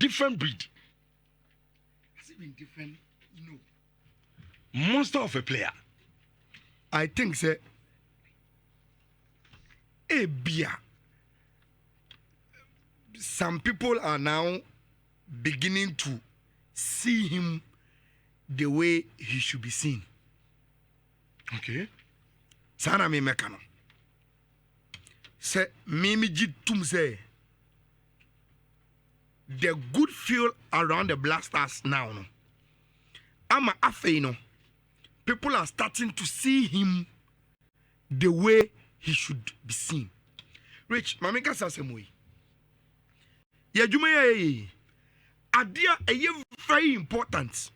different breed. Has it been different? No. Monster of a player. I think so. Some people are now beginning to see him the way he should be seen. Okay. Sana mi mekano. Se mimi jitum say the good feel around the Blasters now. No. Ama afe no. People are starting to see him the way he should be seen. Rich, mamika sasemoi. Ya juma ye. Adia eye very important.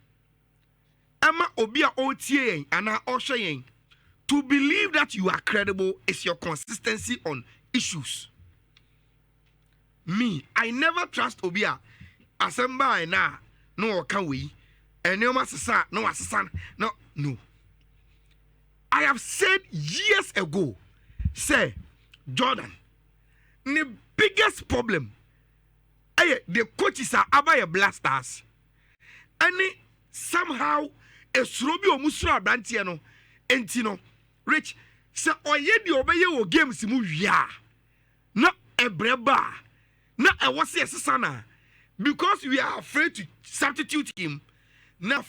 Ama obia otie ana oshe to believe that you are credible is your consistency on issues. Me, I never trust obia. Asemba na no can we. And no masasa no assassin no. I have said years ago, say Jordan, the biggest problem, the coaches are about Blasters, and somehow a srobi o musura brantiano, entino, rich, say oye di obeye o games mu ya, not a breba, not a wasi sana, because we are afraid to substitute him. Now,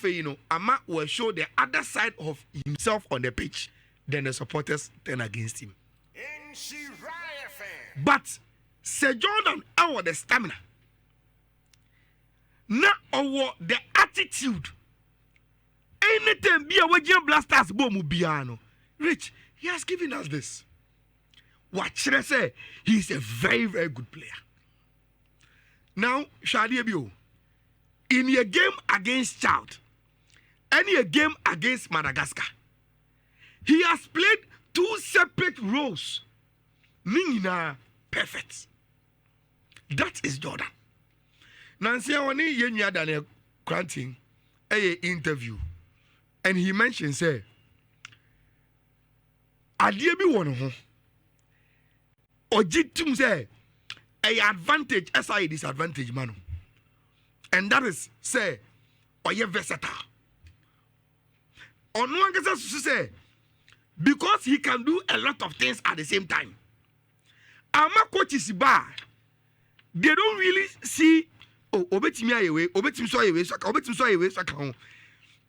Ama will show the other side of himself on the pitch. Then the supporters turn against him. But Sir Jordan, our the stamina. Now, our the attitude. Anytime be a Wajian Blasters bomu biano. Rich, he has given us this. What should I say? He is a very, very good player. Now, Shadi Ebio. In a game against Child and a game against Madagascar, he has played two separate roles. Nhyira perfect. That is Jordan. Nancy Awani Nhyira Daniel granting a interview, and he mentioned say, "Adiebi one ho, ojitum say a advantage as a disadvantage manu." And that is say, or you versatile. On one case, say, because he can do a lot of things at the same time. Ama coaches bar, they don't really see. Oh, obetimi ayewe, obetim so ayewe, obetim so ayewe, so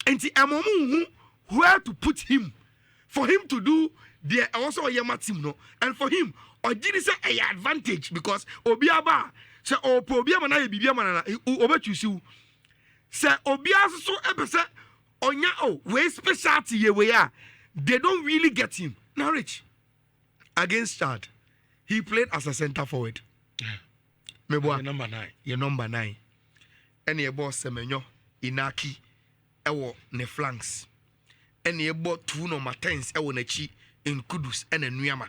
and the amomu where to put him for him to do the also a yama team no, and for him or did he say a advantage because obiaba. Say obiama na bibiama na obetusu say obia so epese onya we specialty ye we are they don't really get him now. Rich against Chad he played as a center forward. Meboa number 9 and ye boss Semenyo Inaki ewo ne flanks and ye bought 2 number 10s ewo na chi in Kudus and Nhyira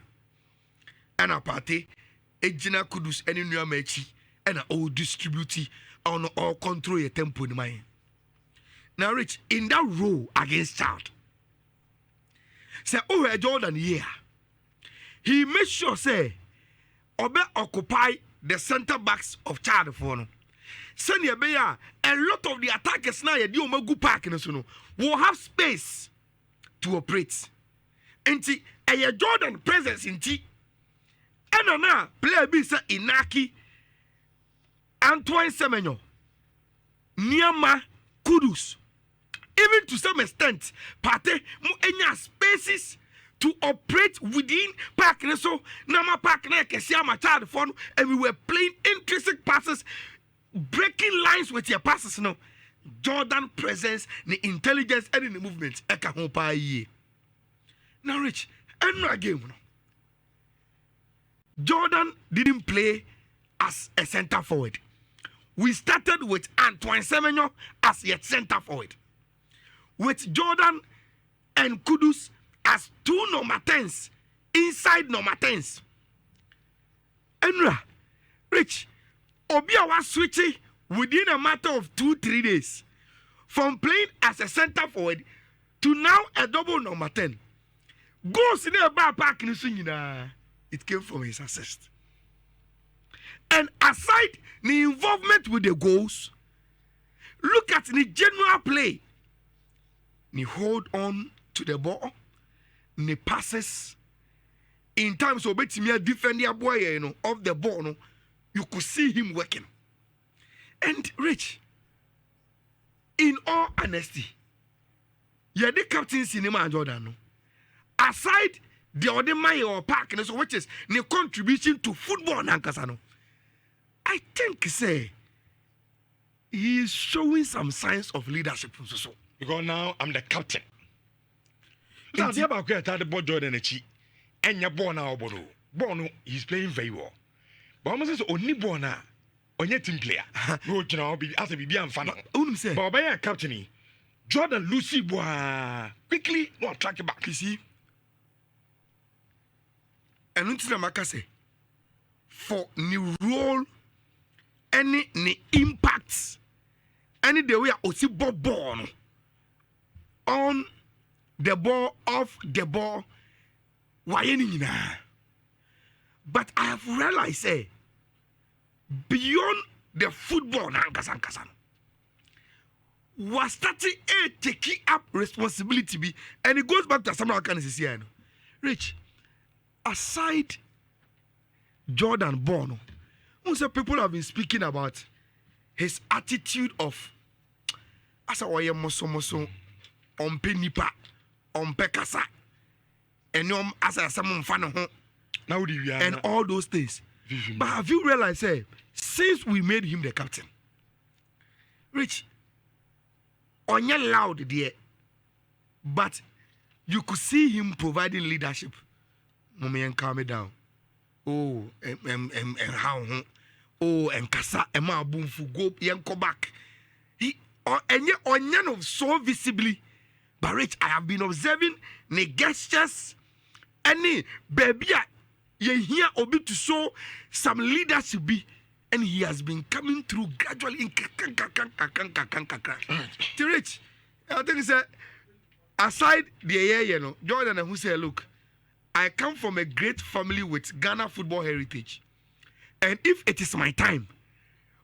and a party ejina Kudus and Nhyira chi and all distribute on all control your tempo in mind. Now, Rich, in that role against Child, say, oh, Jordan, yeah, he made sure, say, Obe occupy the center backs of Child for no. Send your bear, a lot of the attackers now, you go park in the will have space to operate. And a Jordan presence in T. And now, player be say Inaki. Antoine Semenyo, Nhyira, Kudus, even to some extent, Pate mu enya spaces to operate within park so Nama park na Kesiama Child phone, and we were playing intrinsic passes, breaking lines with your passes. No, Jordan presence, the intelligence, and the movement. Eka hopa ye. Now, Rich, and no game. No. Jordan didn't play as a center forward. We started with Antoine Semenyo as yet center forward, with Jordan and Kudus as 2 number 10s inside number 10s. Enra, Rich, Obia was switching within a matter of 2-3 days from playing as a center forward to now a double number 10. Goes in the bar park in the it came from his assist. And aside the involvement with the goals, look at the general play. He hold on to the ball, he passes. In times of betimia defend your boy, of the ball, you could see him working. And Rich, in all honesty, you're the captain cinema and Jordan. Aside the other man or park, so which is the contribution to football Nankasano. I think say he is showing some signs of leadership. Because now I'm the captain. Now the about the ball Jordan and your born now Bono he's playing very well. But almost says only Bona on your team player. No, you know, as a BB and fan. Say, but by captain Jordan Lucy boy quickly no track back. You see, and until the say for new role, any impacts, any the way I see born on the ball, off the ball, why any na? But I have realized, beyond the football, was starting taking up responsibility, and it goes back to some kind of here. Rich, aside Jordan Bono, people have been speaking about his attitude of as a way moso on penipa on pekasa and as a someone fan now and all those things. But have you realized, since we made him the captain, Rich, on your loud there, but you could see him providing leadership. Mommy and calm it down. Oh, and how? Oh, and kasa and ma boom fu go and go back. He and yet on so visibly. But Rich, I have been observing the gestures and baby. You hear Obi to show some leadership be, and he has been coming through gradually in to Rich, I think it's aside the year, Jordan who say, look, I come from a great family with Ghana football heritage. And if it is my time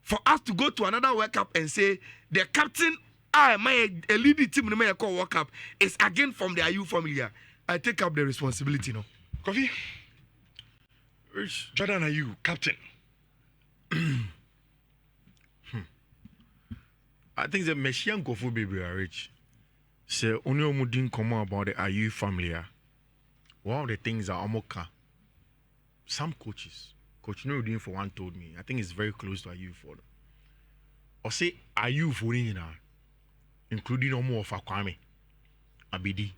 for us to go to another World Cup and say the captain, a leading team in the World Cup is again from the Ayew family, I take up the responsibility now. Coffee. Jordan Ayew, captain. I think the Messian Kofu baby are rich. Say only omudin come about the Ayew family. One of the things that Amoka, some coaches, Coach Nurudin for one told me, I think it's very close to Ayew for them. Or say Ayew for including Omo of Akwame, Abidi,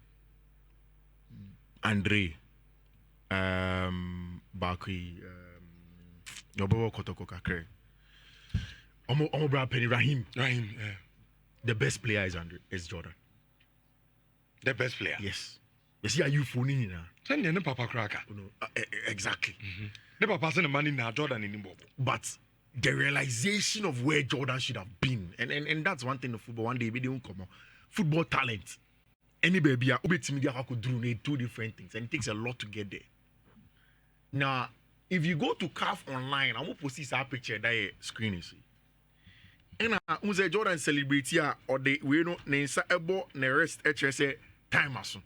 Andre, Bakri, Yobo Kotoko Kakre, Omo Bra Penny Rahim. Rahim, yeah. The best player is Jordan. The best player? Yes. You see, Ayew for Send the Papa Cracker. Exactly. The Papa send the money now, Jordan in Imbo. But the realization of where Jordan should have been, and that's one thing of football. One day, we don't come on. Football talent. Any baby, could do two different things, and it takes a lot to get there. Now, if you go to CAF online, I'm going to post this picture that screen you see. And I Jordan celebrate here, or the we know Nensa Ebo, ne rest HSA time as soon.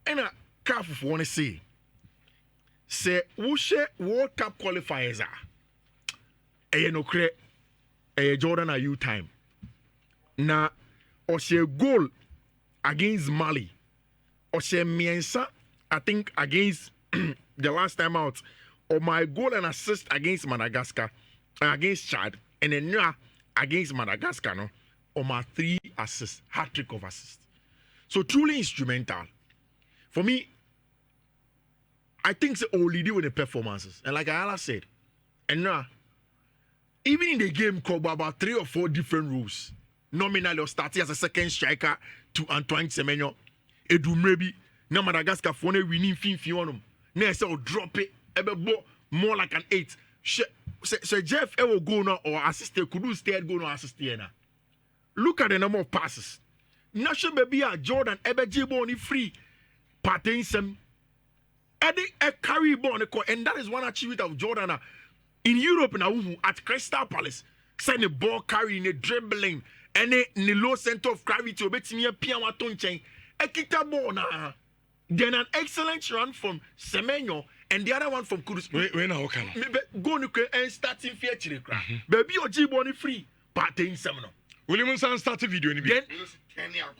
And I CAF want to say, who share World Cup qualifiers are. No create Jordan Ayew time. Now, or share goal against Mali, or share Miensa, I think against the last time out, or my goal and assist against Madagascar, against Chad, and then now against Madagascar, no, or my 3 assists, hat-trick of assists. So truly instrumental. For me, I think it's only with the performances. And like Ayala said, and now, even in the game, called about 3 or 4 different rules. Nominally, or starting as a second striker to Antoine Semenyo. Edu maybe, now Madagascar for winning Fifi on him. Now say drop it, more like an 8. So Jeff ever go now or assist, could do stay go now assist now. Look at the number of passes. National baby Jordan ever J-Bone free. Patain some. Eddie a carry ball and that is one achievement of Jordan. In Europe now at Crystal Palace, send a ball carrying a dribbling and a low center of gravity obetimi piano tonchen. A kita ball na. Then an excellent run from Semenyo and the other one from Kudus. When I can go to and starting feature. Baby or G-Bonnie free. Part in Semino. William San started video Then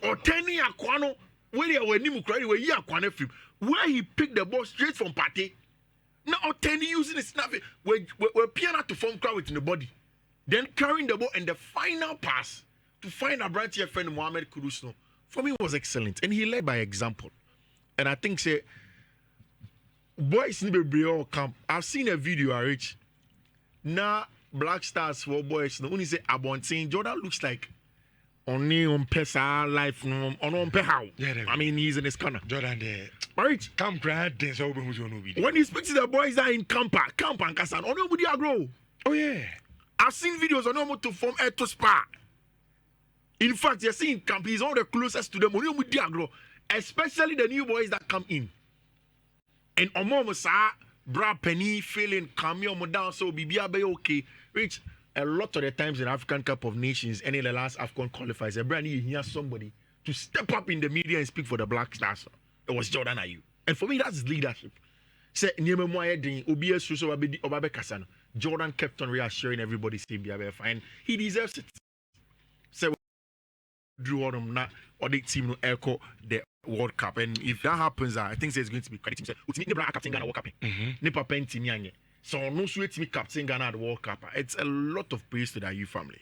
or 10 year Quano, where you were Nimu where you are film, where he picked the ball straight from Pate. Now 10 using the snap where piano to form crowd within the body. Then carrying the ball and the final pass to find a branch here friend Mohamed Kudus. For me was excellent. And he led by example. And I think say boys need to be all camp. I've seen a video I reach. Now Black Stars for boys. No only say Abontin Jordan looks like only on Pesa life on how. Yeah, I mean he's in his corner. Jordan there. Right. Come grad dance over who's going to be. When he speaks to the boys that are in camp and Kasan, on nobody grow. Oh yeah. I've seen videos on how to form air to spa. In fact, you're seeing camp, he's all the closest to them. On nobody grow. Especially the new boys that come in. And Omo sa bra penny feeling come down so Bibia be okay. Which a lot of the times in African Cup of Nations, any of the last AFCON qualifiers, a brand new hear somebody to step up in the media and speak for the Black Stars. It was Jordan Ayew. And for me, that's leadership. Say Jordan kept on reassuring everybody say be fine. He deserves it. Say drew on him now or the team no echo the World Cup, and if that happens, I think there's going to be credit. Say, "Utimi Nebra captain Ghana World Cup." Nipa pen team yanye. So no sweet me captain Ghana at the World Cup. It's a lot of praise to the Ayew family.